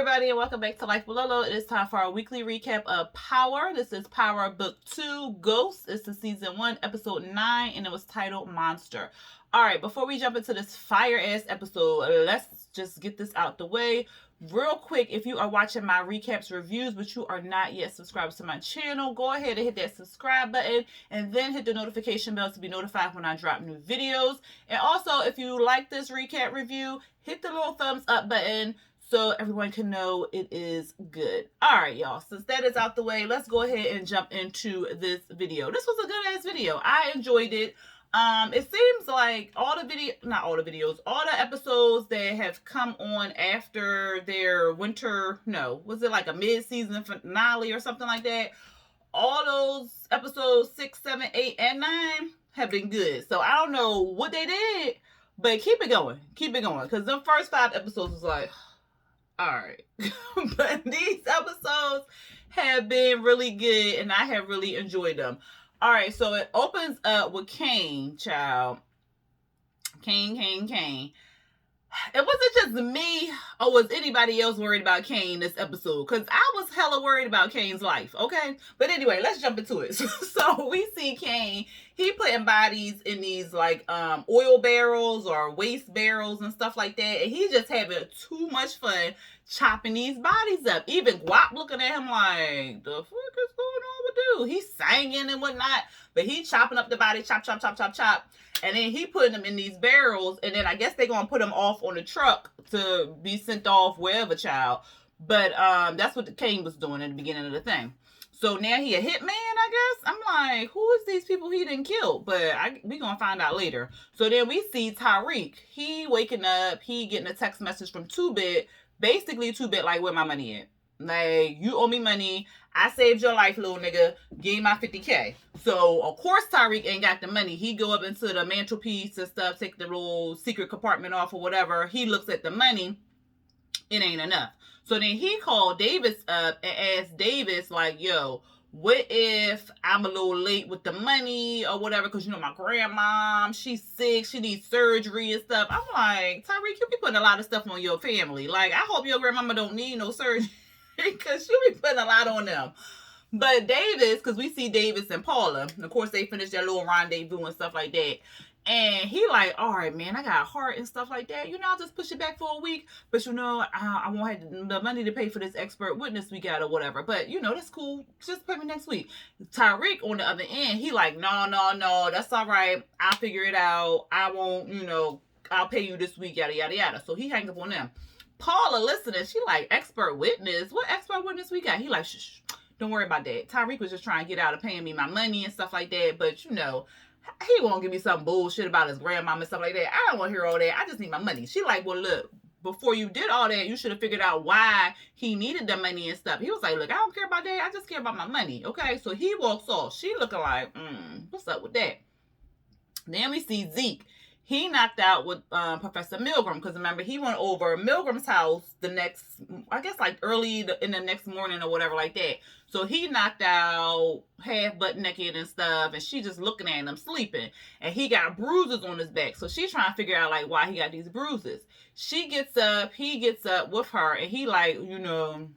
everybody, and welcome back to Life with Lolo. It is time for our weekly recap of Power. This is Power Book 2, Ghosts. It's the Season 1, Episode 9, and it was titled Monster. Alright, before we jump into this fire-ass episode, let's just get this out the way. Real quick, if you are watching my recaps reviews, but you are not yet subscribed to my channel, go ahead and hit that subscribe button, and then hit the notification bell to be notified when I drop new videos. And also, if you like this recap review, hit the little thumbs up button, so everyone can know it is good. Alright, y'all. Since that is out the way, let's go ahead and jump into this video. This was a good-ass video. I enjoyed it. It seems like all the episodes that have come on after their was it like a mid-season finale or something like that? All those episodes 6, 7, 8, and 9 have been good. So I don't know what they did, but keep it going. Keep it going. Because the first 5 episodes was like, alright. But these episodes have been really good, and I have really enjoyed them. Alright, so it opens up with Kane, child. Kane. It wasn't just me, or was anybody else worried about Kane this episode? Because I was hella worried about Kane's life, okay? But anyway, let's jump into it. So we see Kane, he putting bodies in these like oil barrels or waste barrels and stuff like that. And he's just having too much fun chopping these bodies up. Even Guap looking at him like, the fuck is going on with dude? He's singing and whatnot, but he chopping up the body, chop. And then he putting them in these barrels, and then I guess they're going to put them off on the truck to be sent off wherever, child. But that's what the Kane was doing at the beginning of the thing. So now he a hitman, I guess? I'm like, who is these people he didn't kill? But we going to find out later. So then we see Tariq. He waking up, he getting a text message from 2-Bit. Basically, 2-Bit like, where my money at? Like, you owe me money. I saved your life, little nigga. Give me my 50K. So, of course, Tariq ain't got the money. He go up into the mantelpiece and stuff, take the little secret compartment off or whatever. He looks at the money. It ain't enough. So then he called Davis up and asked Davis, like, yo, what if I'm a little late with the money or whatever? Because, you know, my grandma, she's sick. She needs surgery and stuff. I'm like, Tariq, you be putting a lot of stuff on your family. Like, I hope your grandmama don't need no surgery. Because you be putting a lot on them. But Davis, because we see Davis and Paula, and of course they finished their little rendezvous and stuff like that. And he like, all right, man, I got a heart and stuff like that. You know, I'll just push it back for a week. But, you know, I won't have the money to pay for this expert witness we got or whatever. But, you know, that's cool. Just pay me next week. Tariq, on the other end, he like, no, that's all right. I'll figure it out. I won't, you know, I'll pay you this week, yada, yada, yada. So he hang up on them. Paula listening, she like, expert witness? What expert witness we got? He like, shh, don't worry about that. Tariq was just trying to get out of paying me my money and stuff like that. But, you know, he won't give me some bullshit about his grandmama and stuff like that. I don't want to hear all that. I just need my money. She like, well, look, before you did all that, you should have figured out why he needed the money and stuff. He was like, look, I don't care about that. I just care about my money. Okay, so he walks off. She looking like, what's up with that? Then we see Zeke. He knocked out with Professor Milgram, because remember, he went over Milgram's house the next, I guess like early in the next morning or whatever like that. So he knocked out half butt naked and stuff, and she just looking at him sleeping. And he got bruises on his back. So she's trying to figure out like why he got these bruises. She gets up, he gets up with her, and he like, you know,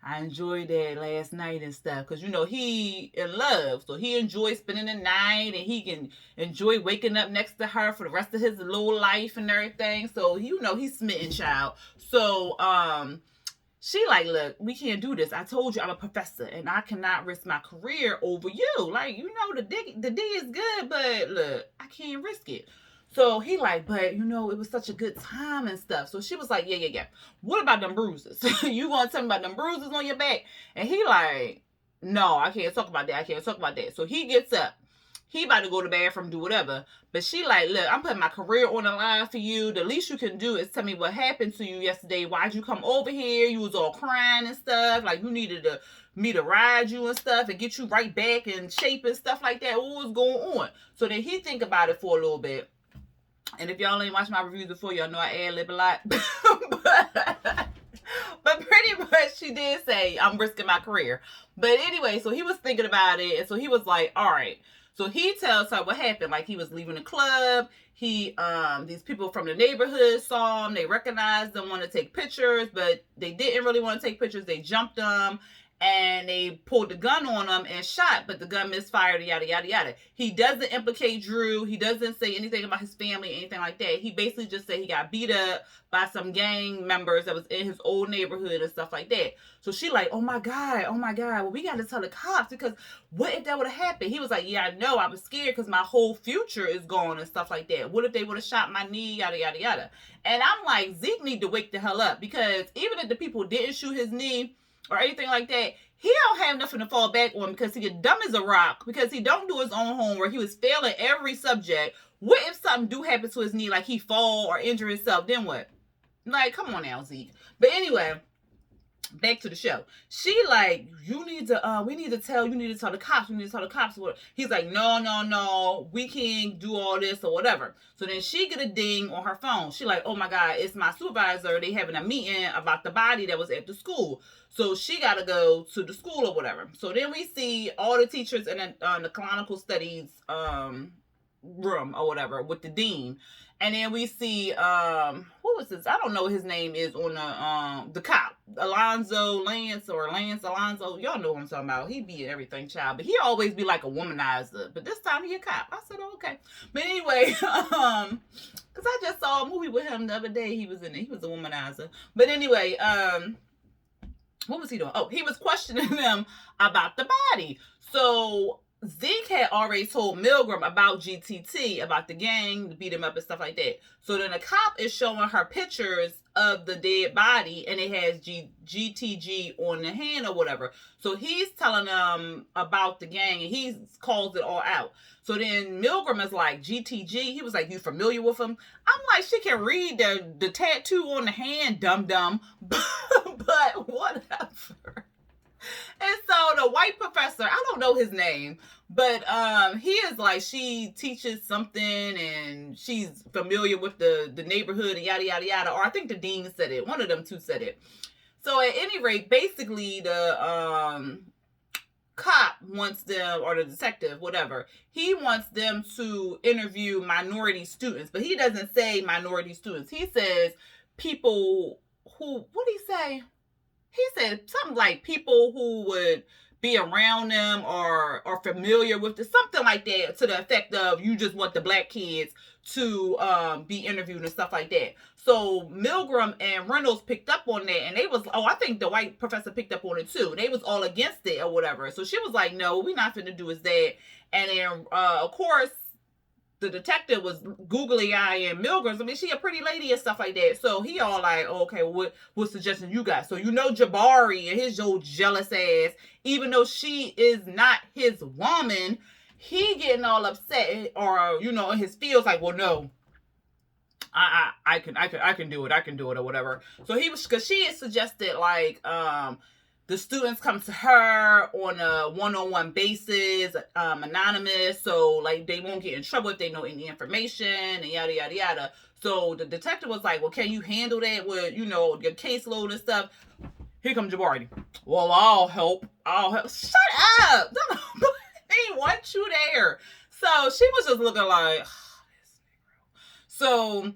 I enjoyed that last night and stuff. Because, you know, he in love. So he enjoys spending the night. And he can enjoy waking up next to her for the rest of his little life and everything. So, you know, he's smitten, child. So, she like, look, we can't do this. I told you I'm a professor. And I cannot risk my career over you. Like, you know, the D is good. But, look, I can't risk it. So he like, but, you know, it was such a good time and stuff. So she was like, yeah. What about them bruises? You gonna tell me about them bruises on your back? And he like, no, I can't talk about that. So he gets up. He about to go to the bathroom, do whatever. But she like, look, I'm putting my career on the line for you. The least you can do is tell me what happened to you yesterday. Why'd you come over here? You was all crying and stuff. Like, you needed me to ride you and stuff and get you right back in shape and stuff like that. What was going on? So then he think about it for a little bit. And if y'all ain't watched my reviews before, y'all know I ad-lib a lot. But pretty much she did say, I'm risking my career. But anyway, so he was thinking about it. And so he was like, all right. So he tells her what happened. Like, he was leaving the club. These people from the neighborhood saw him. They recognized him, wanted to take pictures, but they didn't really want to take pictures. They jumped him and they pulled the gun on him and shot, but the gun misfired, yada, yada, yada. He doesn't implicate Drew. He doesn't say anything about his family, anything like that. He basically just said he got beat up by some gang members that was in his old neighborhood and stuff like that. So she like, oh my God, well, we got to tell the cops, because what if that would have happened? He was like, yeah, I know, I was scared because my whole future is gone and stuff like that. What if they would have shot my knee, yada, yada, yada. And I'm like, Zeke need to wake the hell up, because even if the people didn't shoot his knee or anything like that, he don't have nothing to fall back on, because he dumb as a rock, because he don't do his own homework. He was failing every subject. What if something do happen to his knee, like he fall or injure himself, then what? Like, come on now, Zeke. But anyway, back to the show. She like, we need to tell the cops. He's like, no, we can't do all this or whatever. So then she get a ding on her phone. She like, oh my God, it's my supervisor. They having a meeting about the body that was at the school. So she got to go to the school or whatever. So then we see all the teachers in the canonical studies room or whatever with the dean. And then we see, who is this? I don't know what his name is on the cop. Lance Alonzo. Y'all know what I'm talking about. He be in everything, child. But he always be like a womanizer. But this time he a cop. I said, oh, okay. But anyway, because I just saw a movie with him the other day. He was in it. He was a womanizer. But anyway, what was he doing? Oh, he was questioning them about the body. So Zeke had already told Milgram about GTT, about the gang, to beat him up and stuff like that. So then the cop is showing her pictures of the dead body, and it has GTG on the hand or whatever. So he's telling them about the gang, and he calls it all out. So then Milgram is like, GTG? He was like, you familiar with him? I'm like, she can read the tattoo on the hand, dum-dum. But whatever. And so the white professor, I don't know his name, but he is like, she teaches something and she's familiar with the neighborhood and yada, yada, yada. Or I think the dean said it. One of them two said it. So at any rate, basically the cop wants them, or the detective, whatever, he wants them to interview minority students. But he doesn't say minority students. He says people who, what did he say? He said something like people who would be around them or familiar with it, something like that, to the effect of, you just want the black kids to be interviewed and stuff like that. So Milgram and Reynolds picked up on that, and they was, I think the white professor picked up on it too. They was all against it or whatever. So she was like, no, we not finna do is that. And then, of course, the detective was googly eyeing Milgrams. I mean, she a pretty lady and stuff like that. So he all like, okay, what suggestion you got? So Jabari and his old jealous ass, even though she is not his woman, he getting all upset, or in his feels like, well, no, I can do it or whatever. So he was, because she had suggested like the students come to her on a one-on-one basis, anonymous, so like they won't get in trouble if they know any information and yada yada yada. So the detective was like, well, can you handle that with your caseload and stuff? Here comes Jabari. Well, I'll help. Shut up. They want you there. So she was just looking like, so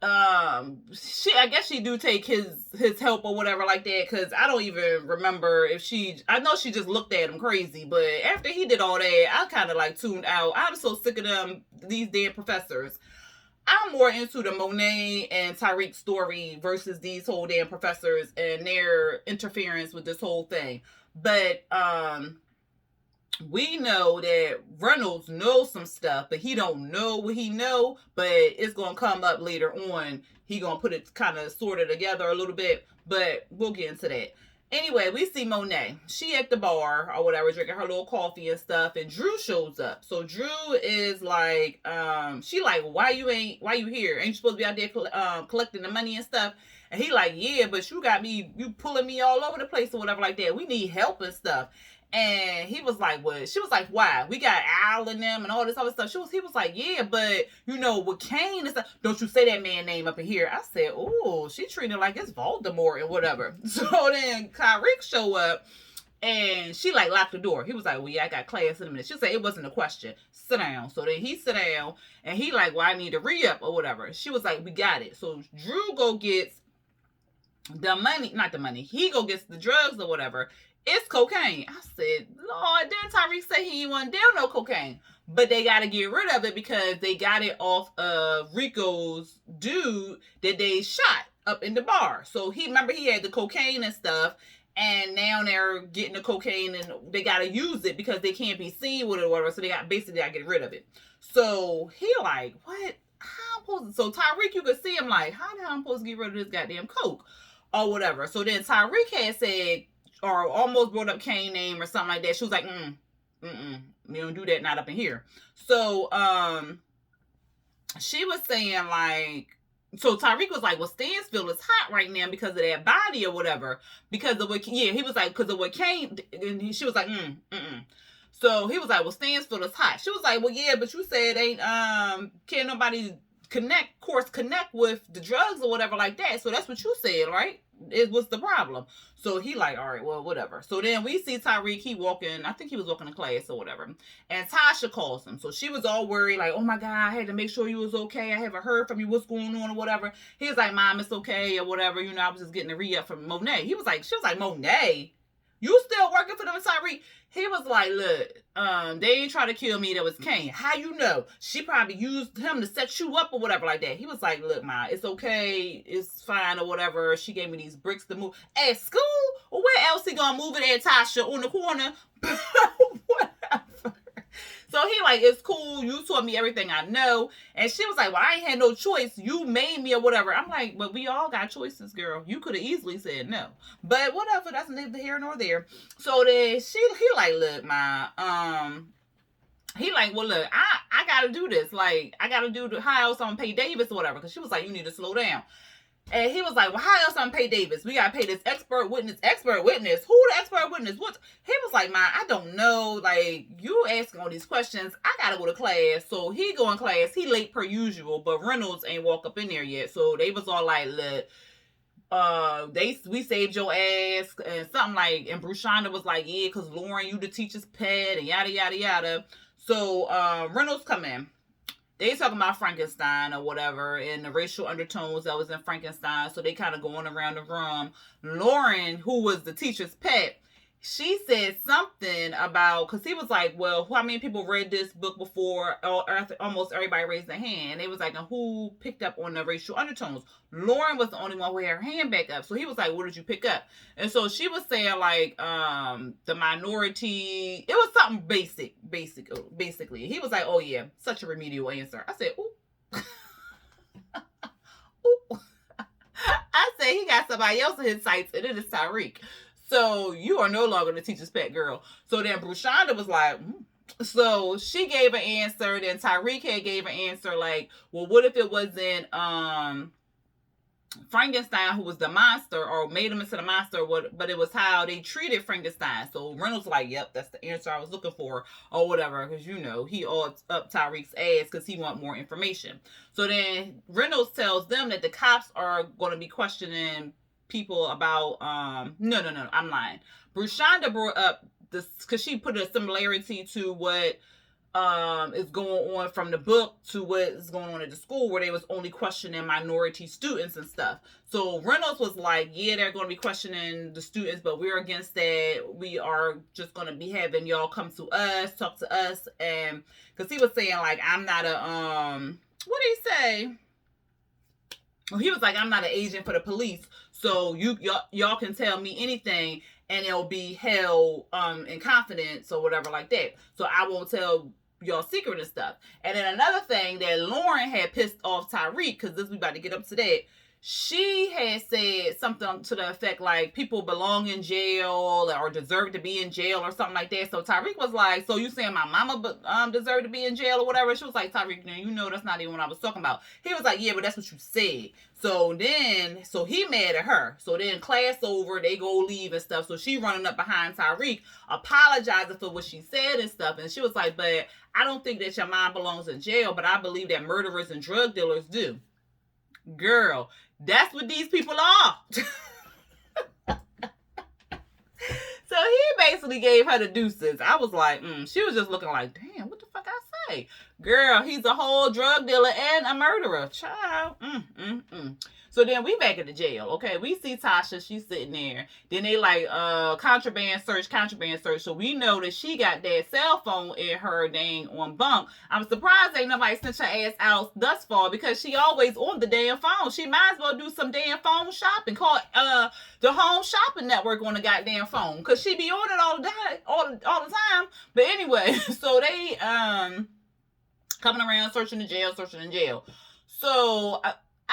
I guess she do take his help or whatever like that, because I don't even remember if I know she just looked at him crazy, but after he did all that, I kind of like tuned out. I'm so sick of these damn professors. I'm more into the Monet and Tyreek story versus these whole damn professors and their interference with this whole thing. But we know that Reynolds knows some stuff, but he don't know what he know, but it's going to come up later on. He going to put it kind of sorted together a little bit, but we'll get into that. Anyway, we see Monet. She at the bar or whatever, drinking her little coffee and stuff, and Drew shows up. So Drew is like, she like, why you here? Ain't you supposed to be out there collecting the money and stuff? And he like, yeah, but you pulling me all over the place or whatever like that. We need help and stuff. And he was like, what? She was like, why? We got Al and them and all this other stuff. He was like, yeah, but with Kane and stuff, don't you say that man name up in here. I said, oh, she treated it like it's Voldemort and whatever. So then Tyreek show up, And she like locked the door. He was like, well, yeah, I got class in a minute. She said it wasn't a question. Sit down. So then he sit down and he like, well, I need a re-up or whatever. She was like, we got it. So Drew go gets the money, not the money. He go gets the drugs or whatever. It's cocaine. I said, Lord, then Tyreek say he ain't want to deal no cocaine. But they got to get rid of it because they got it off of Rico's dude that they shot up in the bar. So he, remember he had the cocaine and stuff. And now they're getting the cocaine and they got to use it because they can't be seen with it or whatever. So they got basically got to get rid of it. So he like, what? How I'm supposed to? So Tyreek, you could see him like, how the hell I'm supposed to get rid of this goddamn coke or whatever. So then Tyreek had said, or almost brought up Kane's name or something like that. She was like, we don't do that, not up in here. So she was saying like, so Tyreek was like, well, Stansfield is hot right now because of that body or whatever. Because of what, yeah, he was like, because of what Kane, and she was like, So he was like, well, Stansfield is hot. She was like, well, yeah, but you said ain't, can't nobody connect with the drugs or whatever like that. So that's what you said, right? It was the problem. So he like, all right, well, whatever. So then we see Tyreek, he walking, I think he was walking to class or whatever. And Tasha calls him. So she was all worried, like, oh my God, I had to make sure you was okay. I haven't heard from you. What's going on or whatever. He was like, Mom, it's okay or whatever. You know, I was just getting a re-up from Monet. She was like, Monet? You still working for them, Tyreek? He was like, look, they ain't try to kill me. That was Kane. How you know? She probably used him to set you up or whatever like that. He was like, look, Ma, it's okay. It's fine or whatever. She gave me these bricks to move. At school? Or where else he gonna move it at, Tasha? On the corner? Whatever. So he like, it's cool. You taught me everything I know. And she was like, well, I ain't had no choice. You made me or whatever. I'm like, but we all got choices, girl. You could have easily said no. But whatever. That's neither here nor there. So then he like, look, Ma, he like, well, look, I got to do this. Like, I got to do how else I'm going to pay Davis or whatever. Because she was like, you need to slow down. And he was like, well, how else I'm gonna pay Davis? We gotta pay this expert witness. Expert witness? Who the expert witness? What? He was like, man, I don't know. Like, you asking all these questions. I gotta go to class. So he go in class. He late per usual, but Reynolds ain't walk up in there yet. So they was all like, look, we saved your ass and something like, and Brushonda was like, yeah, because Lauren, you the teacher's pet and yada, yada, yada. So Reynolds come in. They talking about Frankenstein or whatever and the racial undertones that was in Frankenstein. So they kind of going around the room. Lauren, who was the teacher's pet, she said something about, because he was like, well, how many people read this book before? Almost everybody raised their hand. They was like, and who picked up on the racial undertones? Lauren was the only one who had her hand back up. So he was like, what did you pick up? And so she was saying like, the minority, it was something basically. He was like, oh yeah, such a remedial answer. I said, ooh. Ooh. I said, he got somebody else in his sights, and it is Tyreek. So you are no longer the teacher's pet, girl. So then Brushonda was like, So she gave an answer. Then Tyreek had gave an answer like, well, what if it wasn't Frankenstein who was the monster or made him into the monster, but it was how they treated Frankenstein. So Reynolds like, yep, that's the answer I was looking for or whatever, because you know he all up Tyreek's ass because he want more information. So then Reynolds tells them that the cops are going to be questioning people about no, I'm lying. Brushonda brought up this because she put a similarity to what is going on from the book to what is going on at the school, where they was only questioning minority students and stuff. So Reynolds was like, yeah, they're going to be questioning the students, but we're against that. We are just going to be having y'all come to us, talk to us. And because he was saying like, I'm not a what did he say? Well, he was like, I'm not an agent for the police, so y'all can tell me anything and it'll be held in confidence or whatever like that. So I won't tell y'all secret and stuff. And then another thing that Lauren had pissed off Tyreek, because this we about to get up to that. She had said something to the effect like people belong in jail or deserve to be in jail or something like that. So Tyreek was like, so you saying my mama deserved to be in jail or whatever? She was like, Tyreek, you know that's not even what I was talking about. He was like, yeah, but that's what you said. So he mad at her. So then class over, they go leave and stuff. So she running up behind Tyreek, apologizing for what she said and stuff. And she was like, but I don't think that your mom belongs in jail, but I believe that murderers and drug dealers do. Girl, that's what these people are. So he basically gave her the deuces. I was like, she was just looking like, damn, what the fuck I say? Girl, he's a whole drug dealer and a murderer. Child. So then we back at the jail, okay? We see Tasha, she's sitting there. Then they like contraband search. So we know that she got that cell phone in her dang on bunk. I'm surprised ain't nobody sent her ass out thus far because she always on the damn phone. She might as well do some damn phone shopping. Call the Home Shopping Network on the goddamn phone because she be on it all the time. But anyway, so they coming around searching the jail. So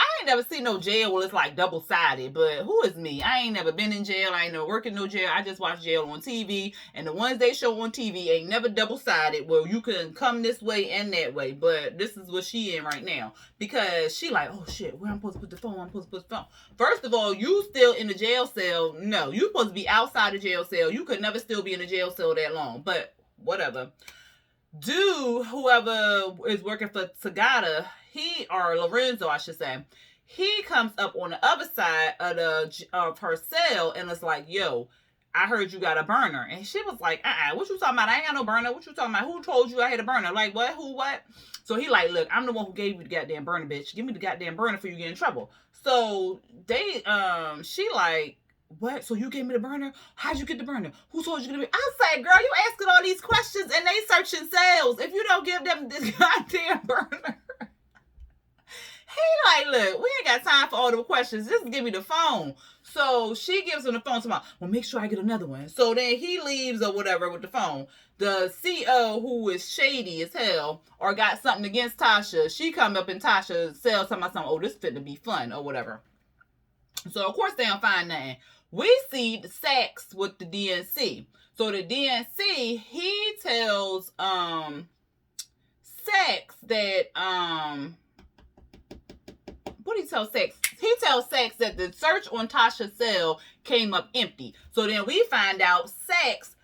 I ain't never seen no jail where it's like double-sided, but who is me? I ain't never been in jail. I ain't never worked in no jail. I just watch jail on TV, and the ones they show on TV ain't never double-sided where you can come this way and that way, but this is what she in right now because she like, oh shit, where I'm supposed to put the phone? First of all, you still in the jail cell. No, you supposed to be outside the jail cell. You could never still be in the jail cell that long, but whatever. Dude, whoever is working for Tagata, or Lorenzo, I should say, he comes up on the other side of her cell and is like, yo, I heard you got a burner. And she was like, what you talking about? I ain't got no burner. What you talking about? Who told you I had a burner? Like, what? Who, what? So he like, look, I'm the one who gave you the goddamn burner, bitch. Give me the goddamn burner before you get in trouble. So she like, what? So you gave me the burner? How'd you get the burner? Who told you to give me? I say, girl, you asking all these questions and they searching cells. If you don't give them this goddamn burner. He like, look, we ain't got time for all the questions. Just give me the phone. So she gives him the phone to well, make sure I get another one. So then he leaves or whatever with the phone. The CO, who is shady as hell or got something against Tasha, she come up in Tasha's cell talking about something, oh, this fit to be fun or whatever. So of course they don't find nothing. We see the Sachs with the DNC. So the DNC, he tells Sachs that what do he tell Sachs? He tells Sachs that the search on Tasha's cell came up empty. So then we find out Sachs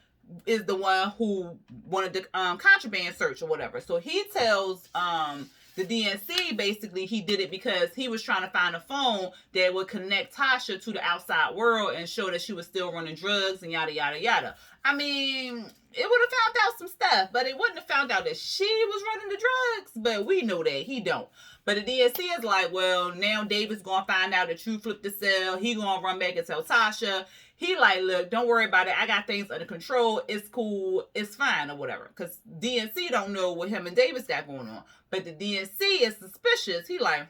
is the one who wanted the contraband search or whatever. So he tells the DNC basically he did it because he was trying to find a phone that would connect Tasha to the outside world and show that she was still running drugs and yada, yada, yada. I mean, it would have found out some stuff, but it wouldn't have found out that she was running the drugs. But we know that. He don't. But the DNC is like, well, now David's going to find out that you flipped the cell. He going to run back and tell Tasha. He like, look, don't worry about it. I got things under control. It's cool. It's fine or whatever. Because DNC don't know what him and Davis got going on. But the DNC is suspicious. He like,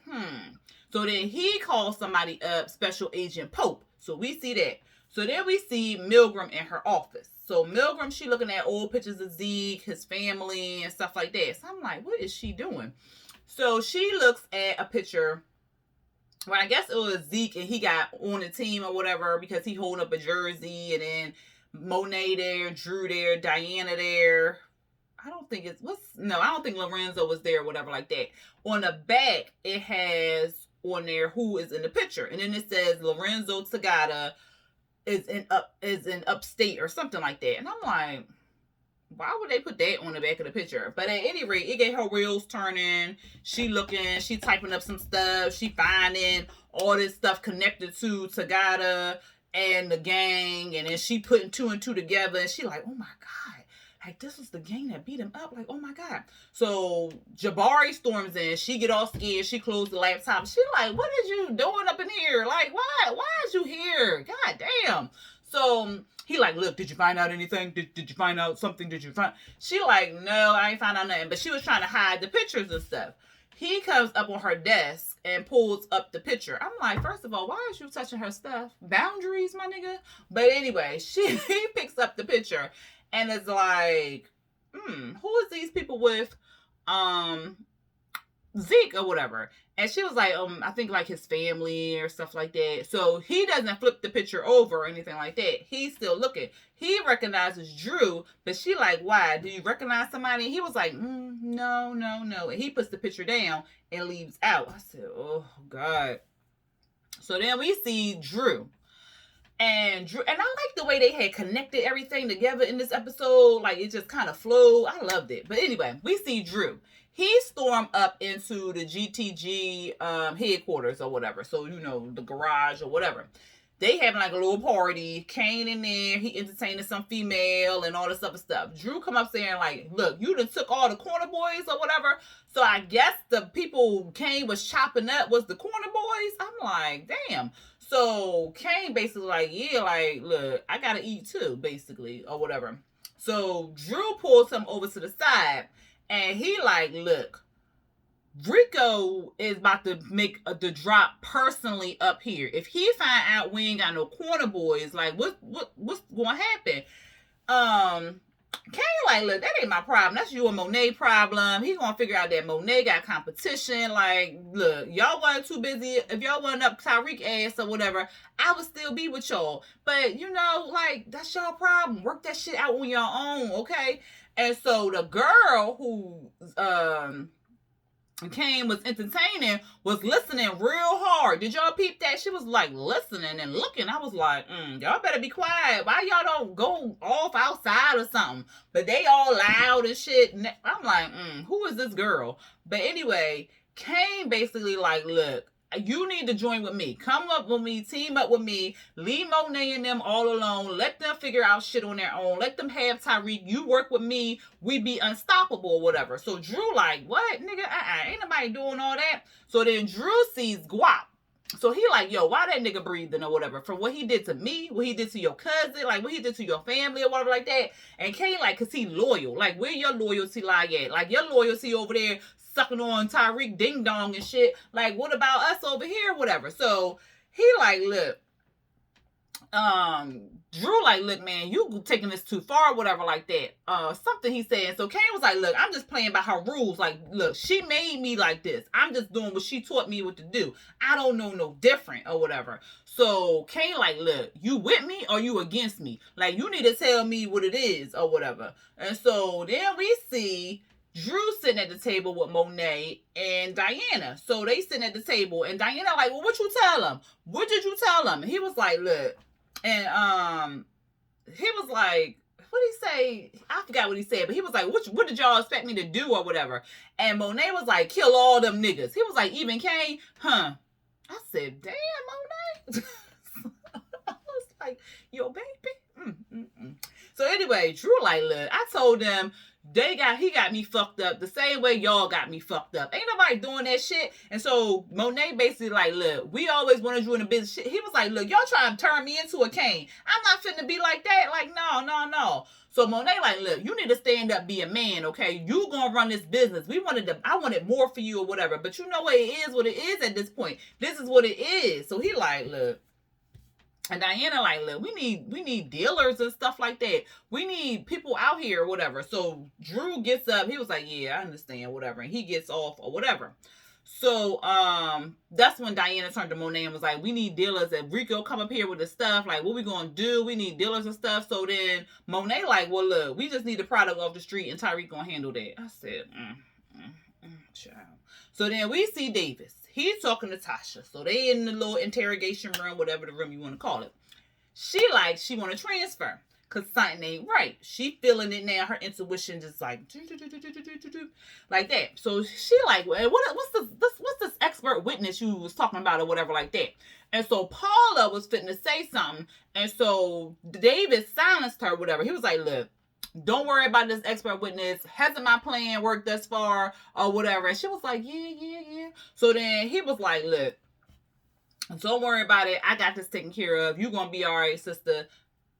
So then he calls somebody up, Special Agent Pope. So we see that. So then we see Milgram in her office. So Milgram, she looking at old pictures of Zeke, his family, and stuff like that. So I'm like, what is she doing? So she looks at a picture. Well, I guess it was Zeke and he got on the team or whatever because he holding up a jersey and then Monet there, Drew there, Diana there. I don't think Lorenzo was there or whatever like that. On the back, it has on there who is in the picture. And then it says Lorenzo Tagata is in upstate or something like that. And I'm like, why would they put that on the back of the picture? But at any rate, it get her wheels turning. She looking, she typing up some stuff. She finding all this stuff connected to Tagata and the gang. And then she putting two and two together. And she like, oh my God. Like, this was the gang that beat him up. Like, oh my God. So Jabari storms in. She get all scared. She closed the laptop. She like, what is you doing up in here? Like, why? Why is you here? God damn. So he like, look, did you find out anything? Did you find out something? She like, no, I ain't find out nothing. But she was trying to hide the pictures and stuff. He comes up on her desk and pulls up the picture. I'm like, first of all, why is you touching her stuff? Boundaries, my nigga. But anyway, he picks up the picture and is like, who is these people with? Zeke or whatever. And she was like, I think like his family or stuff like that. So he doesn't flip the picture over or anything like that. He's still looking. He recognizes Drew, but she like, why? Do you recognize somebody? And he was like, no. And he puts the picture down and leaves out. I said, oh God. So then we see Drew. And I like the way they had connected everything together in this episode. Like, it just kind of flowed. I loved it. But anyway, we see Drew. He stormed up into the GTG headquarters or whatever. So, the garage or whatever. they having like a little party. Kane in there, he entertaining some female and all this other stuff. Drew come up saying like, look, you done took all the corner boys or whatever. So I guess the people Kane was chopping up was the corner boys. I'm like, damn. So Kane basically like, yeah, like, look, I gotta eat too, basically, or whatever. So Drew pulls him over to the side and he like, look, Rico is about to make the drop personally up here. If he find out we ain't got no corner boys, like what's gonna happen? Kane like, look, that ain't my problem. That's you and Monet problem. He gonna figure out that Monet got competition. Like, look, y'all wasn't too busy. If y'all wasn't up Tyreek ass or whatever, I would still be with y'all. But you know, like, that's y'all problem. Work that shit out on your own, okay? And so the girl who Kane was entertaining was listening real hard. Did y'all peep that? She was like listening and looking. I was like, y'all better be quiet. Why y'all don't go off outside or something? But they all loud and shit. I'm like, who is this girl? But anyway, Kane basically like, look, you need to join with me. Come up with me. Team up with me. Leave Monet and them all alone. Let them figure out shit on their own. Let them have Tyreek. You work with me. We be unstoppable or whatever. So Drew like, what? Nigga, ain't nobody doing all that. So then Drew sees Guap. So he like, yo, why that nigga breathing or whatever? From what he did to me, what he did to your cousin, like what he did to your family or whatever like that. And Kane like, cause he loyal. Like, where your loyalty lie at? Like, your loyalty over there sucking on Tyreek ding dong and shit. Like, what about us over here? Whatever. So he like, look, Drew like, look, man, you taking this too far, whatever, like that. Something he said. So Kane was like, look, I'm just playing by her rules. Like, look, she made me like this. I'm just doing what she taught me what to do. I don't know no different or whatever. So Kane like, look, you with me or you against me? Like, you need to tell me what it is or whatever. And so then we see Drew sitting at the table with Monet and Diana. So they sitting at the table and Diana like, well, what you tell him? What did you tell him? And he was like, look, and he was like, what did he say? I forgot what he said, but he was like, what did y'all expect me to do or whatever? And Monet was like, kill all them niggas. He was like, even Kane? Huh? I said, damn, Monet. I was like, yo, baby. So anyway, Drew like, look, I told them he got me fucked up the same way y'all got me fucked up. Ain't nobody doing that shit. And so Monet basically like, look, we always wanted you in the business shit. He was like, look, y'all trying to turn me into a Kane. I'm not finna be like that. Like, no. So Monet like, look, you need to stand up, be a man, okay? You gonna run this business. I wanted more for you or whatever. But you know what it is at this point. This is what it is. So he like, look. And Diana like, look, we need dealers and stuff like that. We need people out here or whatever. So Drew gets up. He was like, yeah, I understand, whatever. And he gets off or whatever. So that's when Diana turned to Monet and was like, we need dealers. And Rico come up here with the stuff. Like, what we gonna do? We need dealers and stuff. So then Monet like, well, look, we just need the product off the street and Tyreek gonna handle that. I said, child. So then we see Davis. He's talking to Tasha. So they in the little interrogation room, whatever the room you want to call it. She want to transfer because something ain't right. She feeling it now. Her intuition just like that. So she like, well, what's this expert witness you was talking about or whatever like that. And so Paula was fitting to say something. And so Davis silenced her, whatever. He was like, look, don't worry about this expert witness. Hasn't my plan worked thus far or whatever? And she was like, yeah. So then he was like, look, don't worry about it. I got this taken care of. You're going to be all right, sister.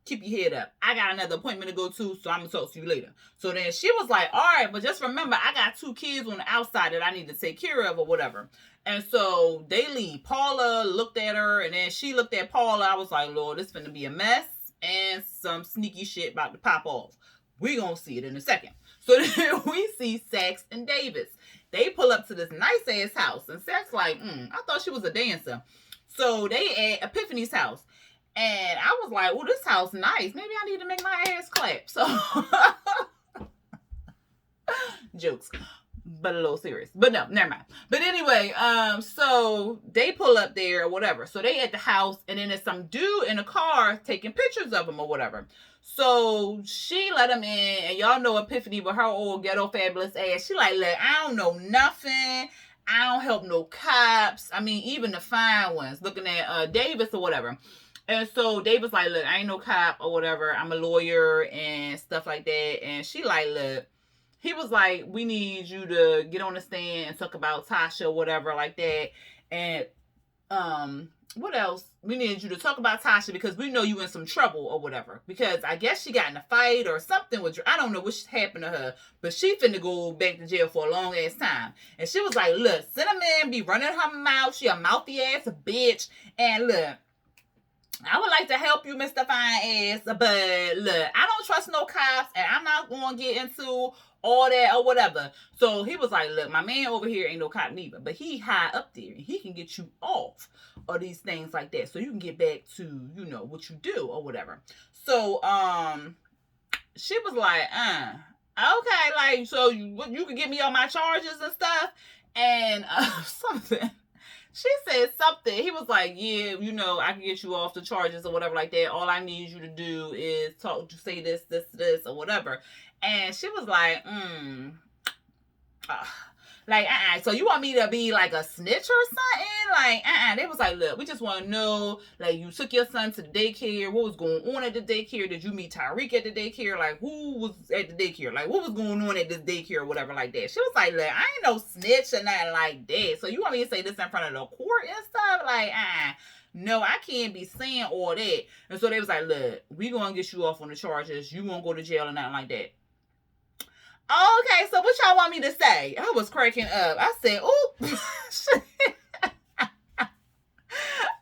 Keep your head up. I got another appointment to go to, so I'm going to talk to you later. So then she was like, all right, but just remember, I got 2 kids on the outside that I need to take care of or whatever. And so they leave. Paula looked at her, and then she looked at Paula. I was like, Lord, this finna be a mess and some sneaky shit about to pop off. We're going to see it in a second. So then we see Sax and Davis. They pull up to this nice-ass house. And Sax like, I thought she was a dancer. So they at Epiphany's house. And I was like, well, this house nice. Maybe I need to make my ass clap. So, jokes. But a little serious. But no, never mind. But anyway, so they pull up there or whatever. So they at the house. And then there's some dude in a car taking pictures of them or whatever. So she let him in, and y'all know Epiphany with her old ghetto fabulous ass. She like, look, I don't know nothing. I don't help no cops. I mean, even the fine ones looking at Davis or whatever. And so Dave was like, look, I ain't no cop or whatever. I'm a lawyer and stuff like that. And she like, look, he was like, we need you to get on the stand and talk about Tasha or whatever like that. And what else? We need you to talk about Tasha because we know you in some trouble or whatever. Because I guess she got in a fight or something with her. I don't know what happened to her, but she finna go back to jail for a long ass time. And she was like, look, Cinnamon be running her mouth. She a mouthy ass bitch. And look, I would like to help you, Mr. Fine Ass, but look, I don't trust no cops, and I'm not going to get into all that or whatever. So he was like, look, my man over here ain't no cop neither, but he high up there, and he can get you off of these things like that, so you can get back to, you know, what you do or whatever. So, she was like, okay, like, so you can get me on my charges and stuff, and something. She said something. He was like, yeah, you know, I can get you off the charges or whatever like that. All I need you to do is talk to say this, or whatever. And she was like, like, so you want me to be like a snitch or something? Like, They was like, look, we just want to know, like, you took your son to the daycare. What was going on at the daycare? Did you meet Tyreek at the daycare? Like, who was at the daycare? Like, what was going on at this daycare or whatever like that? She was like, look, I ain't no snitch or nothing like that. So you want me to say this in front of the court and stuff? Like, no, I can't be saying all that. And so they was like, look, we going to get you off on the charges. You won't go to jail or nothing like that. Okay, so what y'all want me to say? I was cracking up. I said, oop.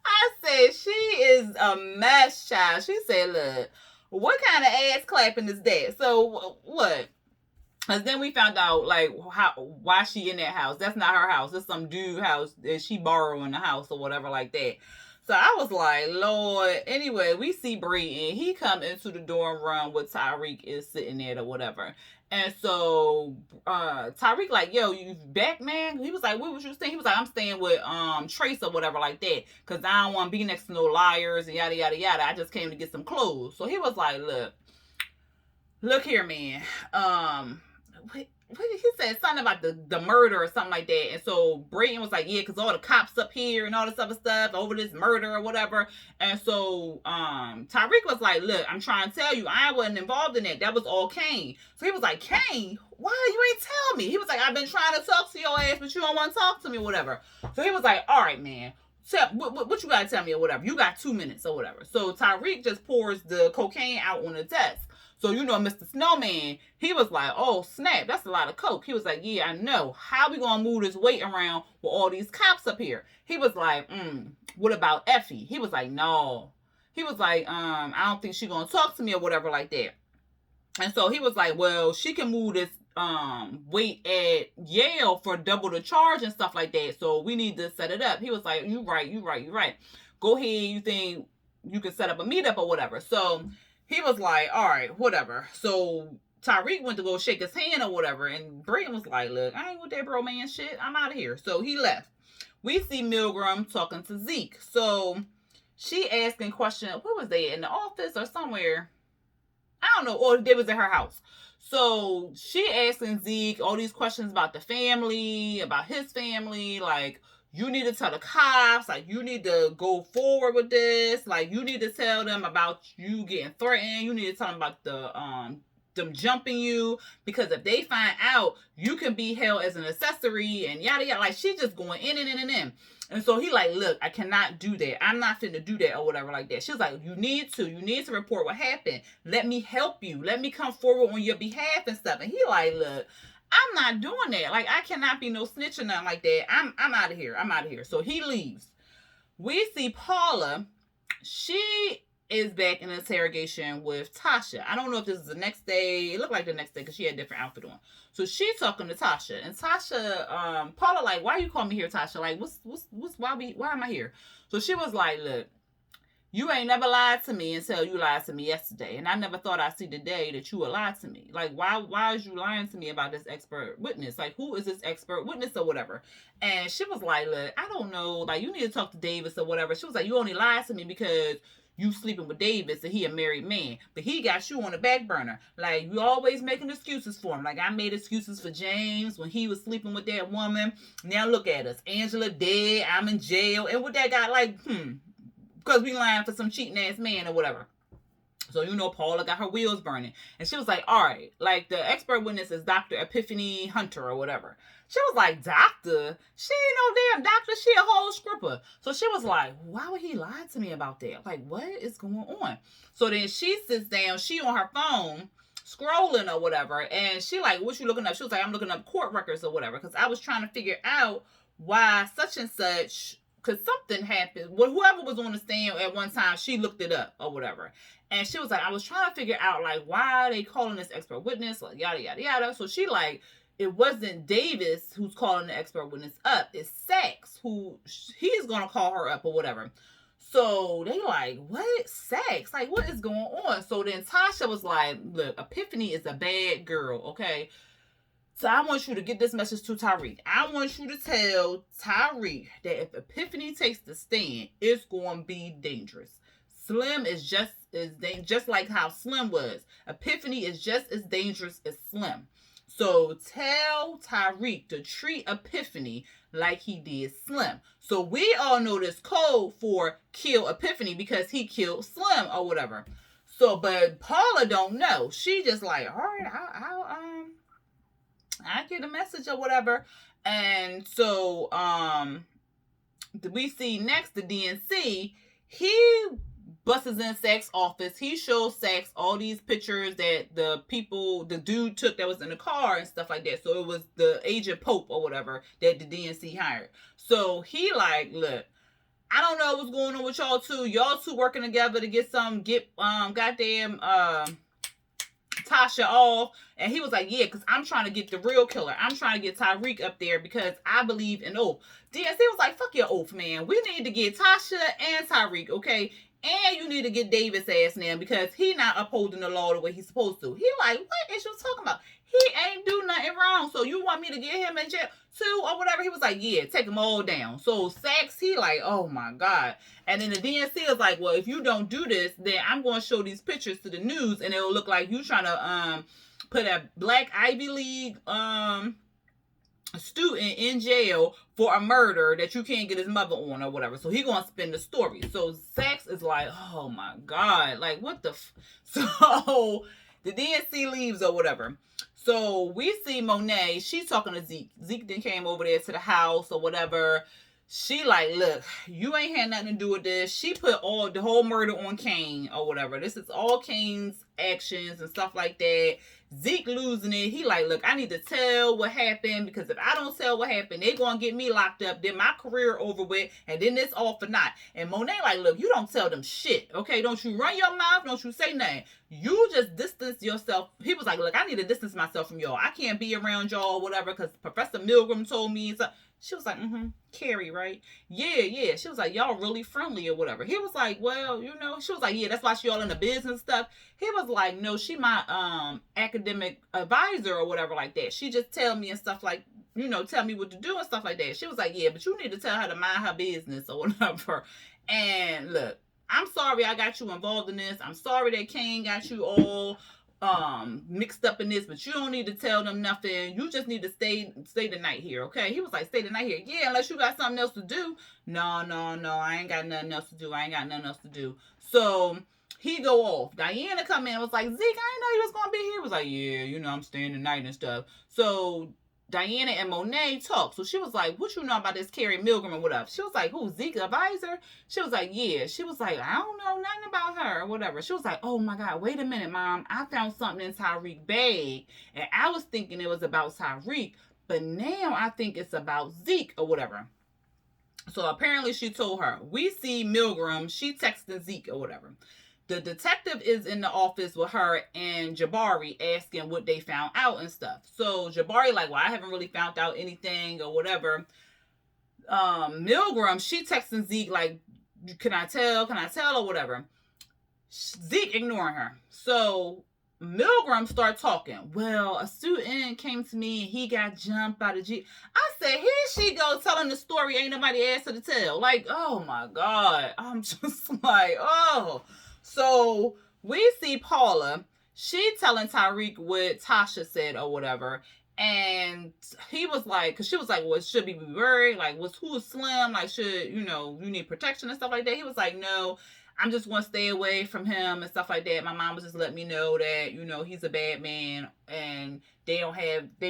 I said, she is a mess, child. She said, look, what kind of ass clapping is that? So, what? And then we found out, like, why she in that house. That's not her house. It's some dude house that she borrowing the house or whatever like that. So I was like, Lord. Anyway, we see Brayton. He come into the dorm room with Tyreek is sitting there or whatever. And so Tyreek like, yo, you back, man? He was like, what was you staying? He was like, I'm staying with Trace or whatever like that. Because I don't want to be next to no liars and yada, yada, yada. I just came to get some clothes. So he was like, look here, man. He said something about the murder or something like that. And so Brayton was like, yeah, because all the cops up here and all this other stuff over this murder or whatever. And so Tyreek was like, look, I'm trying to tell you, I wasn't involved in that. That was all Kane. So he was like, Kane? Why you ain't tell me? He was like, I've been trying to talk to your ass, but you don't want to talk to me or whatever. So he was like, all right, man. What you got to tell me or whatever. You got 2 minutes or whatever. So Tyreek just pours the cocaine out on the desk. So, you know, Mr. Snowman, he was like, oh, snap, that's a lot of coke. He was like, yeah, I know. How we going to move this weight around with all these cops up here? He was like, what about Effie? He was like, no. He was like, I don't think she going to talk to me or whatever like that. And so he was like, well, she can move this weight at Yale for double the charge and stuff like that. So we need to set it up. He was like, you right. Go ahead. You think you can set up a meetup or whatever. So he was like, all right, whatever. So Tyreek went to go shake his hand or whatever. And Brayton was like, look, I ain't with that bro man shit. I'm out of here. So he left. We see Milgram talking to Zeke. So she asking questions. Where was they? In the office or somewhere? I don't know. Or they was at her house. So she asking Zeke all these questions about the family, about his family, like, you need to tell the cops, like, you need to go forward with this, like, you need to tell them about you getting threatened, you need to tell them about them jumping you, because if they find out, you can be held as an accessory, and yada yada, like, she just going in. And so he like, look, I cannot do that. I'm not finna do that or whatever like that. She was like, you need to report what happened. Let me help you. Let me come forward on your behalf and stuff. And he like, look, I'm not doing that. Like, I cannot be no snitch or nothing like that. I'm out of here. So he leaves. We see Paula. She is back in interrogation with Tasha. I don't know if this is the next day. It looked like the next day because she had a different outfit on. So she's talking to Tasha. And Tasha, Paula like, why you call me here, Tasha? Like, why am I here? So she was like, look, you ain't never lied to me until you lied to me yesterday. And I never thought I'd see the day that you would lie to me. Like, why is you lying to me about this expert witness? Like, who is this expert witness or whatever? And she was like, look, I don't know. Like, you need to talk to Davis or whatever. She was like, you only lied to me because you sleeping with Davis and he a married man. But he got you on the back burner. Like, you always making excuses for him. Like, I made excuses for James when he was sleeping with that woman. Now look at us. Angela dead. I'm in jail. And what that guy like, because we lying for some cheating ass man or whatever. So, you know, Paula got her wheels burning. And she was like, all right, like the expert witness is Dr. Epiphany Hunter or whatever. She was like, doctor? She ain't no damn doctor. She a whole scripper. So she was like, why would he lie to me about that? Like, what is going on? So then she sits down. She on her phone scrolling or whatever. And she like, what you looking up? She was like, I'm looking up court records or whatever. Because I was trying to figure out why such and such, because something happened. Well, whoever was on the stand at one time, she looked it up or whatever. And she was like, I was trying to figure out, like, why are they calling this expert witness? Like, yada, yada, yada. So she, like, it wasn't Davis who's calling the expert witness up. It's Sachs who he's going to call her up or whatever. So they like, what? Sachs? Like, what is going on? So then Tasha was like, look, Epiphany is a bad girl, okay? So I want you to get this message to Tyreek. I want you to tell Tyreek that if Epiphany takes the stand, it's going to be dangerous. Slim is just like how Slim was. Epiphany is just as dangerous as Slim. So tell Tyreek to treat Epiphany like he did Slim. So we all know this code for kill Epiphany because he killed Slim or whatever. So, but Paula don't know. She just like, all right, I get a message or whatever. And so we see next the DNC. He busts in Sachs' office. He shows Sachs all these pictures that the dude took that was in the car and stuff like that. So it was the Agent Pope or whatever that the DNC hired. So he like, look, I don't know what's going on with y'all two. Y'all two working together to get goddamn Tasha off. And he was like, yeah, because I'm trying to get the real killer. I'm trying to get Tyreek up there because I believe in oath. DNC was like, fuck your oath, man. We need to get Tasha and Tyreek, okay? And you need to get Davis ass now because he not upholding the law the way he's supposed to. He like, what is you talking about? He ain't do nothing wrong. So you want me to get him in jail too or whatever? He was like, yeah, take them all down. So Sachs, he like, oh my God. And then the DNC is like, well, if you don't do this, then I'm going to show these pictures to the news and it'll look like you trying to put a black Ivy League student in jail for a murder that you can't get his mother on or whatever. So he gonna spin the story. So Sachs is like, oh my God, like what the so the DNC leaves or whatever. So we see Monet, she's talking to Zeke. Zeke then came over there to the house or whatever. She like, look, you ain't had nothing to do with this. She put the whole murder on Kane or whatever. This is all Kane's actions and stuff like that. Zeke losing it. He like, look, I need to tell what happened because if I don't tell what happened, they gonna get me locked up. Then my career over with, and then it's all for naught. And Monet like, look, you don't tell them shit, okay? Don't you run your mouth. Don't you say nothing. You just distance yourself. He was like, look, I need to distance myself from y'all. I can't be around y'all or whatever because Professor Milgram told me. So she was like, Carrie, right? Yeah. She was like, y'all really friendly or whatever. He was like, well, you know, she was like, yeah, that's why she all in the business stuff. He was like, no, she my academic advisor or whatever like that. She just tell me and stuff like, you know, tell me what to do and stuff like that. She was like, yeah, but you need to tell her to mind her business or whatever. And look, I'm sorry I got you involved in this. I'm sorry that Kane got you all mixed up in this, but you don't need to tell them nothing. You just need to stay the night here, okay? He was like, stay the night here. Yeah, unless you got something else to do. No, I ain't got nothing else to do. So he go off. Diana come in and was like, Zeke, I didn't know you was gonna be here. He was like, yeah, you know, I'm staying the night and stuff. So Diana and Monet talk. So she was like, what you know about this Carrie Milgram and whatever? She was like, who, Zeke advisor? She was like, yeah. She was like, I don't know nothing about her or whatever. She was like, oh my God, wait a minute, Mom. I found something in Tyreek's bag. And I was thinking it was about Tyreek, but now I think it's about Zeke or whatever. So apparently she told her. We see Milgram, she texted Zeke or whatever. The detective is in the office with her and Jabari asking what they found out and stuff. So Jabari like, well, I haven't really found out anything or whatever. Milgram, she texting Zeke like, can I tell or whatever. Zeke ignoring her. So Milgram start talking. Well, a student came to me and he got jumped by the Jeep. I said, here she go telling the story ain't nobody asked her to tell. Like, oh my God. I'm just like, oh. So we see Paula, she telling Tyreek what Tasha said or whatever. And he was like, because she was like, well, should we be worried? Like, who is Slim? Like, should, you need protection and stuff like that? He was like, no, I'm just going to stay away from him and stuff like that. My mom was just letting me know that, he's a bad man and they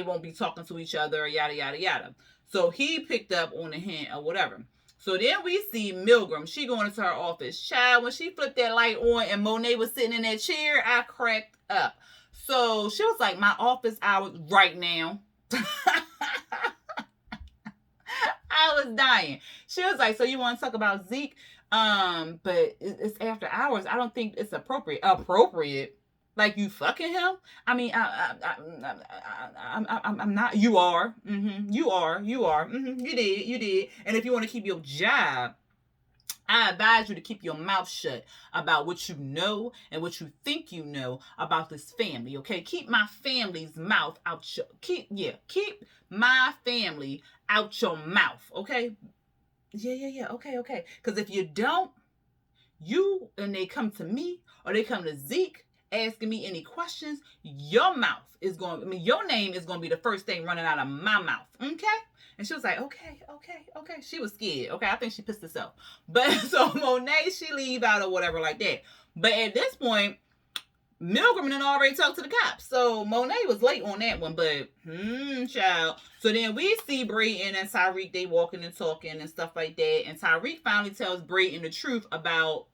won't be talking to each other, yada, yada, yada. So he picked up on the hint or whatever. So then we see Milgram. She going into her office. Child, when she flipped that light on and Monet was sitting in that chair, I cracked up. So she was like, my office hours right now. I was dying. She was like, so you want to talk about Zeke? But it's after hours. I don't think it's appropriate. Appropriate? Like you fucking him? I mean, I'm not. You are. You are. You did. And if you want to keep your job, I advise you to keep your mouth shut about what you know and what you think you know about this family, okay? Keep my family's mouth out your keep my family out your mouth, okay? Yeah. Okay. Because if you don't, and they come to me or they come to Zeke asking me any questions, your name is going to be the first thing running out of my mouth, okay? And she was like, okay. She was scared. Okay, I think she pissed herself. But so Monet, she leave out or whatever like that. But at this point, Milgram had already talked to the cops. So Monet was late on that one. But, child. So then we see Brayton and Tyreek, they walking and talking and stuff like that. And Tyreek finally tells Brayton the truth about,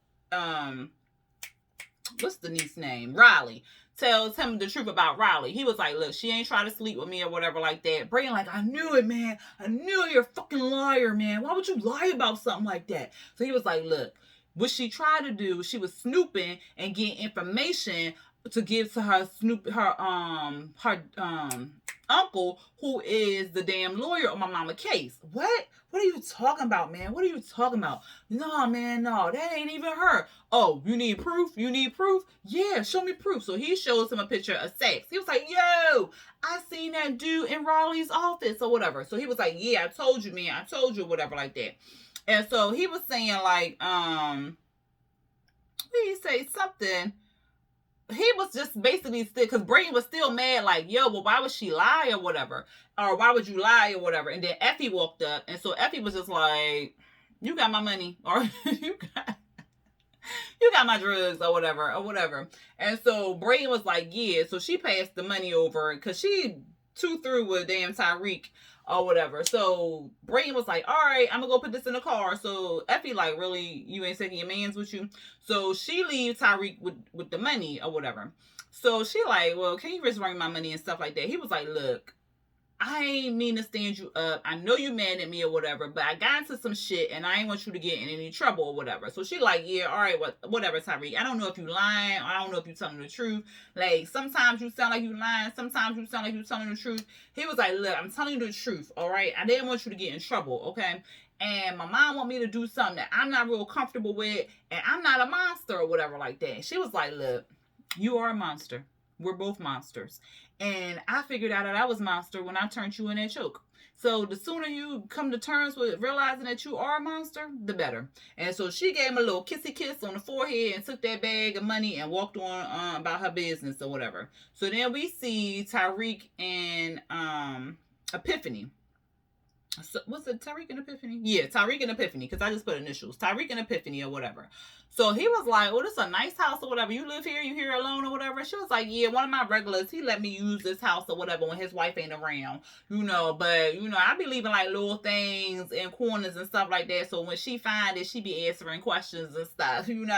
what's the niece's name? Riley. Tells him the truth about Riley. He was like, look, she ain't trying to sleep with me or whatever like that. Brayden like, I knew it, man. I knew you're a fucking liar, man. Why would you lie about something like that? So he was like, look, what she tried to do, she was snooping and getting information to give to her uncle, who is the damn lawyer on my mama case. What are you talking about, man? What are you talking about? No, man, no, that ain't even her. Oh, you need proof? Yeah, show me proof. So he shows him a picture of sex. He was like, yo, I seen that dude in Raleigh's office or whatever. So he was like, yeah, I told you, man. I told you, whatever like that. And so he was saying like, he say something. He was just basically still, because Brayton was still mad, like, yo, well, why would she lie or whatever? Or why would you lie or whatever? And then Effie walked up, and so Effie was just like, you got my money, or you got my drugs, or whatever. And so Brayton was like, yeah. So she passed the money over, because she too through with damn Tyreek or whatever. So Brayton was like, all right, I'm gonna go put this in the car. So Effie like, really, you ain't taking your mans with you? So she leaves Tyreek with the money or whatever. So she like, well, can you just bring my money and stuff like that? He was like, look, I ain't mean to stand you up. I know you mad at me or whatever, but I got into some shit and I ain't want you to get in any trouble or whatever. So she like, yeah, all right, whatever, Tyreek. I don't know if you lying. I don't know if you telling the truth. Like, sometimes you sound like you lying. Sometimes you sound like you telling the truth. He was like, look, I'm telling you the truth, all right? I didn't want you to get in trouble, okay? And my mom want me to do something that I'm not real comfortable with, and I'm not a monster or whatever like that. And she was like, look, you are a monster. We're both monsters. And I figured out that I was a monster when I turned you in that choke. So the sooner you come to terms with realizing that you are a monster, the better. And so she gave him a little kissy kiss on the forehead and took that bag of money and walked on about her business or whatever. So then we see Tyreek and Epiphany. So, what's it, Tyreek and Epiphany? Yeah, Tyreek and Epiphany, because I just put initials. Tyreek and Epiphany or whatever. So he was like, oh, this is a nice house or whatever. You live here? You here alone or whatever? She was like, yeah, one of my regulars, he let me use this house or whatever when his wife ain't around. But, I be leaving like little things in corners and stuff like that. So when she find it, she be answering questions and stuff, And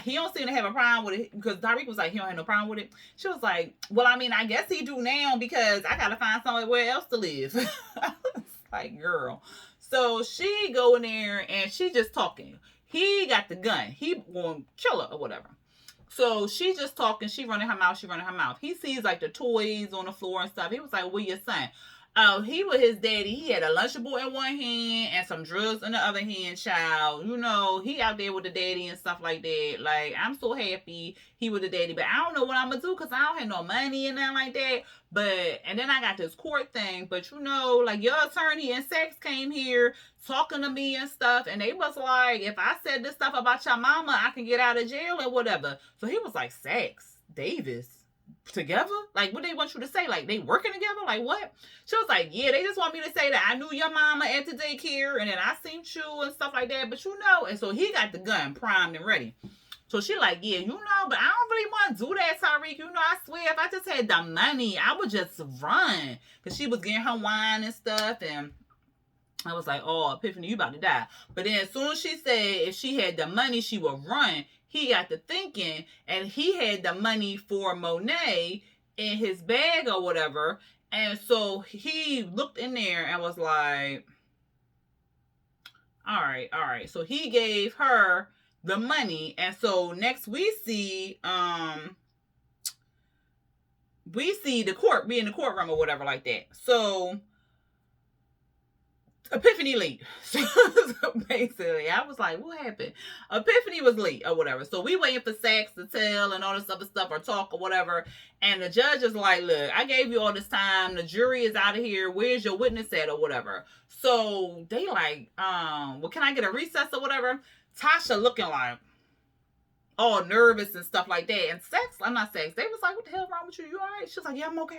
he don't seem to have a problem with it, because Tyreek was like, he don't have no problem with it. She was like, well, I mean, I guess he do now, because I got to find somewhere else to live. I was like, girl. So she go in there and she just talking. He got the gun. He gonna kill her or whatever. So she just talking. She running her mouth. He sees like the toys on the floor and stuff. He was like, where your son? He with his daddy. He had a Lunchable in one hand and some drugs in the other hand, child. He out there with the daddy and stuff like that. Like, I'm so happy he with the daddy, but I don't know what I'm gonna do, because I don't have no money and nothing like that. And then I got this court thing, but like, your attorney and sex came here talking to me and stuff, and they was like, if I said this stuff about your mama, I can get out of jail or whatever. So he was like, Sex? Davis? together? Like, what they want you to say? Like, they working together? Like, what? She was like, yeah, they just want me to say that I knew your mama at the daycare and then I seen you and stuff like that, but you know. And so he got the gun primed and ready. So she like, yeah, you know, but I don't really want to do that, Tyreek. You know, I swear, if I just had the money, I would just run. Because she was getting her wine and stuff, and I was like, oh, Epiphany, you about to die. But then as soon as she said if she had the money, she would run, he got to thinking, and he had the money for Monet in his bag or whatever. And so he looked in there and was like, all right, all right. So he gave her the money. And so next we see the court, be in the courtroom or whatever like that. So Epiphany late. So basically, I was like, what happened? Epiphany was late or whatever. So we waiting for Saxe to tell and all this other stuff or talk or whatever. And the judge is like, look, I gave you all this time. The jury is out of here. Where's your witness at or whatever? So they like, well, can I get a recess or whatever? Tasha looking like all nervous and stuff like that. And I'm not Saxe. They was like, what the hell wrong with you? You all right? She was like, yeah, I'm okay.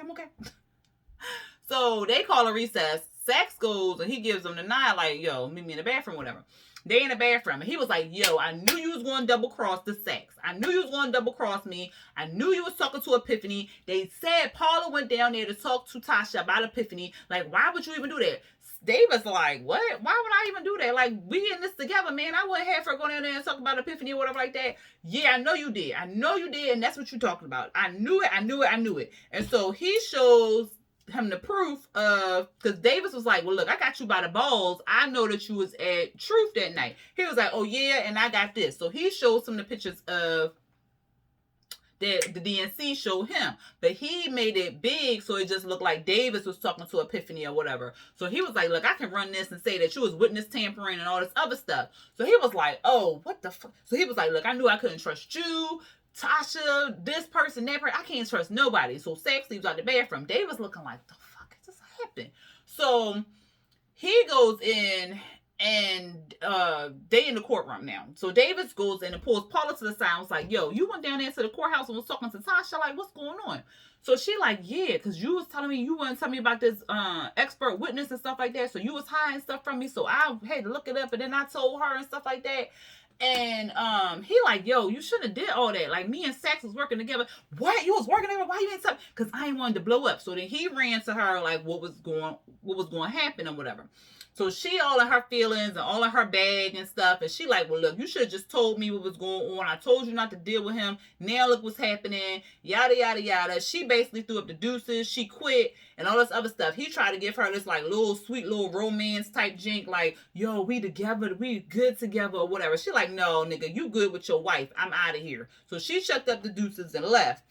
So they call a recess. Saxe goes and he gives them the nod like, yo, meet me in the bathroom, whatever. They in the bathroom. And he was like, yo, I knew you was going to double cross the Saxe. I knew you was going to double cross me. I knew you was talking to Epiphany. They said Paula went down there to talk to Tasha about Epiphany. Like, why would you even do that? David's like, what? Why would I even do that? Like, we in this together, man. I wouldn't have her go down there and talk about Epiphany or whatever like that. Yeah, I know you did. And that's what you're talking about. I knew it. And so he shows him the proof of, because Davis was like, well, look, I got you by the balls. I know that you was at Truth that night. He was like, oh yeah, and I got this. So he shows him the pictures of that the DNC showed him, but he made it big so it just looked like Davis was talking to Epiphany or whatever. So he was like, look, I can run this and say that you was witness tampering and all this other stuff. So he was like, oh, what the fuck? So he was like, look, I knew I couldn't trust you, Tasha, this person, that person. I can't trust nobody. So Saxe leaves out the bathroom. Davis looking like, the fuck is this happening? So he goes in and they in the courtroom now. So Davis goes in and pulls Paula to the side and was like, yo, you went down there to the courthouse and was talking to Tasha, like, what's going on? So she like, yeah, because you was telling me you wouldn't tell me about this expert witness and stuff like that. So you was hiding stuff from me. So I had to look it up and then I told her and stuff like that. And he like, yo, you shouldn't have did all that. Like, me and Saxe was working together. What? You was working together? Why you didn't tell me? Because I ain't wanted to blow up. So then he ran to her like what was going to happen or whatever. So she all in her feelings and all in her bag and stuff. And she like, well, look, you should have just told me what was going on. I told you not to deal with him. Now look what's happening. Yada, yada, yada. She basically threw up the deuces. She quit and all this other stuff. He tried to give her this like little sweet little romance type jink. Like, yo, we together. We good together or whatever. She like, no, nigga, you good with your wife. I'm out of here. So she chucked up the deuces and left.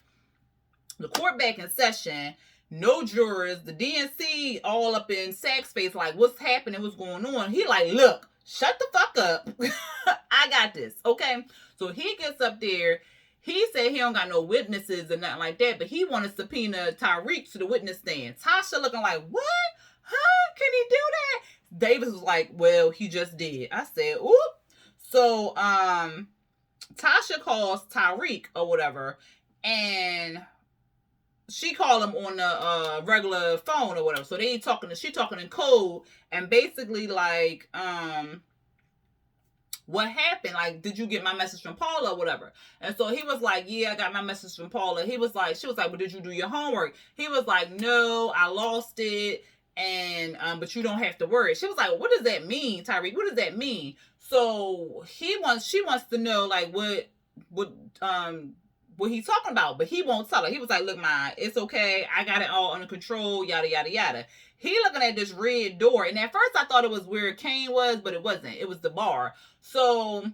The court back in session. No jurors, the DNC all up in Saxe's face like, what's happening, what's going on? He like, look, shut the fuck up. I got this, okay? So he gets up there. He said he don't got no witnesses and nothing like that, but he wanted to subpoena Tyreek to the witness stand. Tasha looking like, what? Huh? Can he do that? Davis was like, well, he just did. I said, oop. So Tasha calls Tyreek or whatever, and she called him on the regular phone or whatever. So she talking in code, and basically like, what happened? Like, did you get my message from Paula or whatever? And so he was like, yeah, I got my message from Paula. She was like, well, did you do your homework? He was like, no, I lost it. And, but you don't have to worry. She was like, well, what does that mean, Tyreek? What does that mean? So she wants to know like what he's talking about, but he won't tell her. He was like, look, Ma, it's okay. I got it all under control, yada, yada, yada. He looking at this red door, and at first I thought it was where Kane was, but it wasn't. It was the bar. So,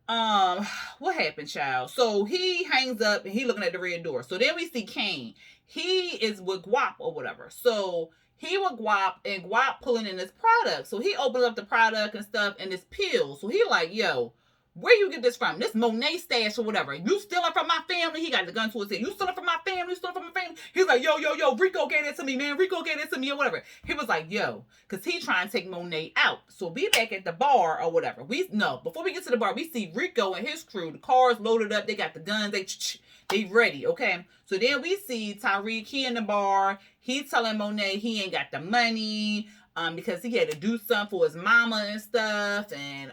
what happened, child? So he hangs up, and he looking at the red door. So then we see Kane. He is with Guap or whatever. So he with Guap, and Guap pulling in this product. So he opens up the product and stuff, and this pill. So he like, yo, where you get this from? This Monet stash or whatever. You stealing from my family? He got the gun to his head. You stealing from my family? You stealing from my family? He's like, yo, Rico gave that to me, man. Rico gave that to me or whatever. He was like, yo, because he trying to take Monet out. So be back at the bar or whatever. Before we get to the bar, we see Rico and his crew. The cars loaded up. They got the guns. They ready, okay? So then we see Tyreek, he in the bar. He telling Monet he ain't got the money. Because he had to do something for his mama and stuff, and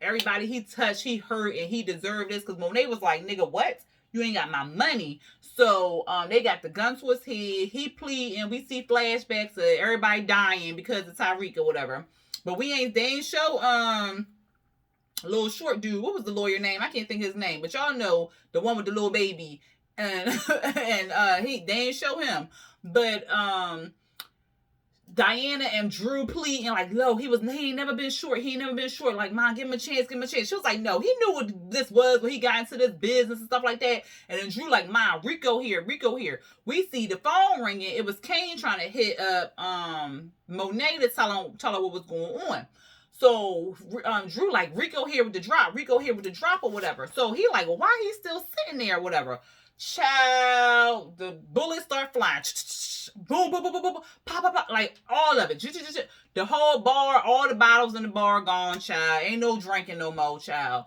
everybody he touched, he hurt, and he deserved this. Because Monet was like, "Nigga, what? You ain't got my money." So they got the gun to his head. He plead, and we see flashbacks of everybody dying because of Tyreek or whatever. But they ain't show little short dude. What was the lawyer name? I can't think of his name, but y'all know the one with the little baby, and they ain't show him, but Diana and Drew pleading like, "No, he ain't never been short. He ain't never been short. Like, Mom, give him a chance, give him a chance." She was like, "No, he knew what this was when he got into this business and stuff like that." And then Drew like, "Mom, Rico here, Rico here." We see the phone ringing. It was Kane trying to hit up Monet to tell her what was going on. So Drew like, "Rico here with the drop, Rico here with the drop," or whatever. So he like, "Well, why he still sitting there or whatever?" Child, the bullets start flying. Boom, boom, boom, boom, boom, pop, pop, pop, like all of it. The whole bar, all the bottles in the bar gone, child. Ain't no drinking no more, child.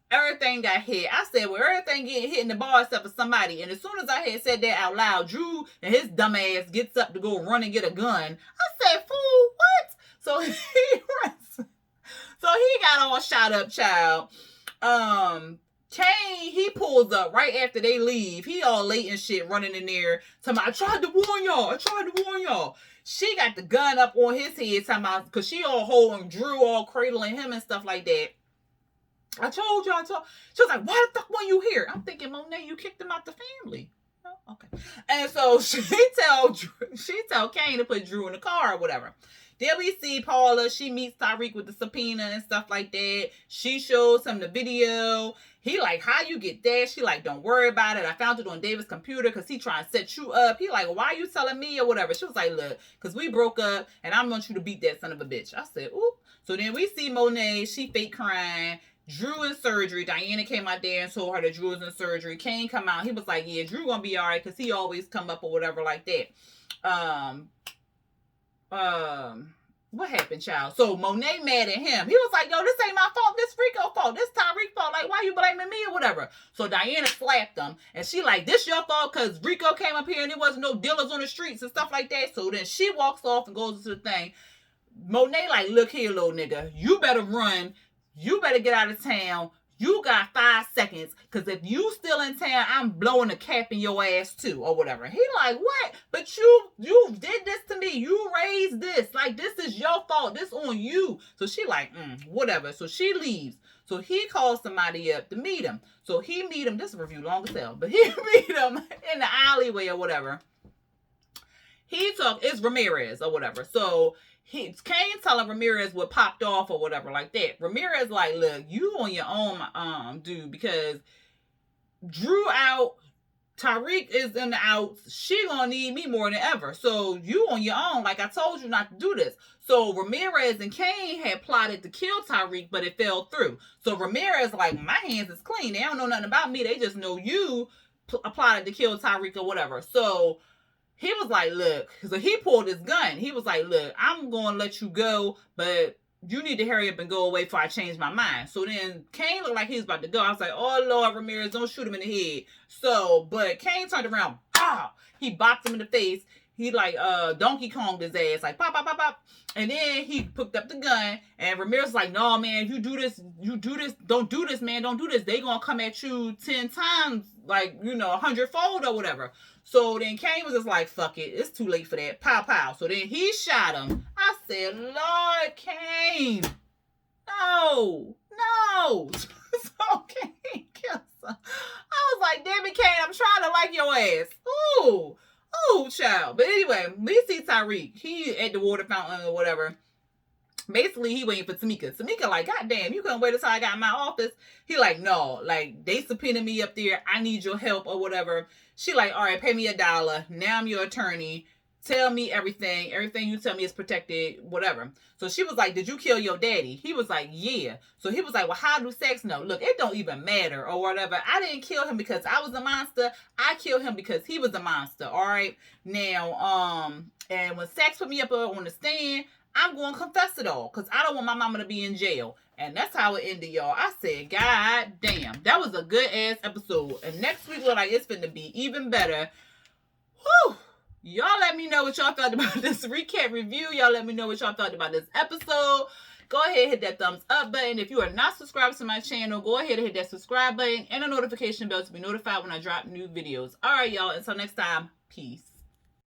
Everything got hit. I said, well, everything getting hit in the bar except for somebody. And as soon as I had said that out loud, Drew and his dumb ass gets up to go run and get a gun. I said, "Fool, what?" So he runs. So he got all shot up, child. Kane, he pulls up right after they leave. He all late and shit, running in there. Talking about, "I tried to warn y'all. She got the gun up on his head, talking about, because she all holding Drew, all cradling him and stuff like that. "I told you. She was like, "Why the fuck weren't you here?" I'm thinking, "Monet, you kicked him out the family." Oh, okay. And so she tell Kane to put Drew in the car or whatever. Then we see Paula. She meets Tyreek with the subpoena and stuff like that. She shows him the video. He like, "How you get that?" She like, "Don't worry about it. I found it on David's computer because he trying to set you up." He like, "Why are you telling me?" or whatever. She was like, "Look, because we broke up and I want you to beat that son of a bitch." I said, "Ooh." So then we see Monet. She fake crying. Drew in surgery. Diana came out there and told her that Drew was in surgery. Kane come out. He was like, "Yeah, Drew gonna be all right," because he always come up or whatever like that. What happened, child? So Monet mad at him. He was like, "Yo, this ain't my fault. This Rico fault. This Tyreek fault. Like, why you blaming me or whatever?" So Diana slapped him. And she like, "This your fault because Rico came up here and there wasn't no dealers on the streets and stuff like that." So then she walks off and goes to the thing. Monet like, "Look here, little nigga. You better run. You better get out of town. You got 5 seconds, because if you still in town, I'm blowing a cap in your ass too," or whatever. He like, "What? But you did this to me. You raised this. Like, this is your fault. This on you." So she like, whatever. So she leaves. So he calls somebody up to meet him. So he meet him. This review long as hell, but he meet him in the alleyway or whatever. It's Ramirez or whatever. So Kane telling Ramirez what popped off or whatever like that. Ramirez like, "Look, you on your own, dude, because Drew out, Tyreek is in the outs. She gonna need me more than ever. So you on your own. Like, I told you not to do this." So Ramirez and Kane had plotted to kill Tyreek, but it fell through. So Ramirez like, "My hands is clean. They don't know nothing about me. They just know you plotted to kill Tyreek or whatever." So he was like, "Look," so he pulled his gun. He was like, "Look, I'm going to let you go, but you need to hurry up and go away before I change my mind." So then Kane looked like he was about to go. I was like, "Oh, Lord, Ramirez, don't shoot him in the head." So, but Kane turned around. Pow! He bopped him in the face. He like Donkey Konged his ass, like pop, pop, pop, pop. And then he picked up the gun, and Ramirez was like, "No, man, you do this, don't do this, man, don't do this. They gonna come at you 10 times, like, 100-fold or whatever." So then Kane was just like, "Fuck it, it's too late for that." Pow, pow. So then he shot him. I said, "Lord, Kane, no." So Kane kills him. I was like, "Damn it, Kane, I'm trying to like your ass." Ooh, child. But anyway, we see Tyreek. He at the water fountain or whatever. Basically, he waiting for Tamika. Tamika like, "Goddamn, you couldn't wait until I got in my office?" He like, "No, like, they subpoenaed me up there. I need your help or whatever." She like, "All right, pay me $1. Now I'm your attorney. Tell me everything. Everything you tell me is protected, whatever." So she was like, "Did you kill your daddy?" He was like, "Yeah." So he was like, "Well, how do sex know?" Look, it don't even matter or whatever. I didn't kill him because I was a monster. I killed him because he was a monster. All right. Now, and when Sex put me up on the stand, I'm going to confess it all because I don't want my mama to be in jail. And that's how it ended, y'all. I said, God damn, that was a good ass episode. And next week, look like it's finna be even better. Whew. Y'all let me know what y'all thought about this recap review. Y'all let me know what y'all thought about this episode. Go ahead, hit that thumbs up button. If you are not subscribed to my channel, go ahead and hit that subscribe button and a notification bell to be notified when I drop new videos. All right, y'all. Until next time, peace.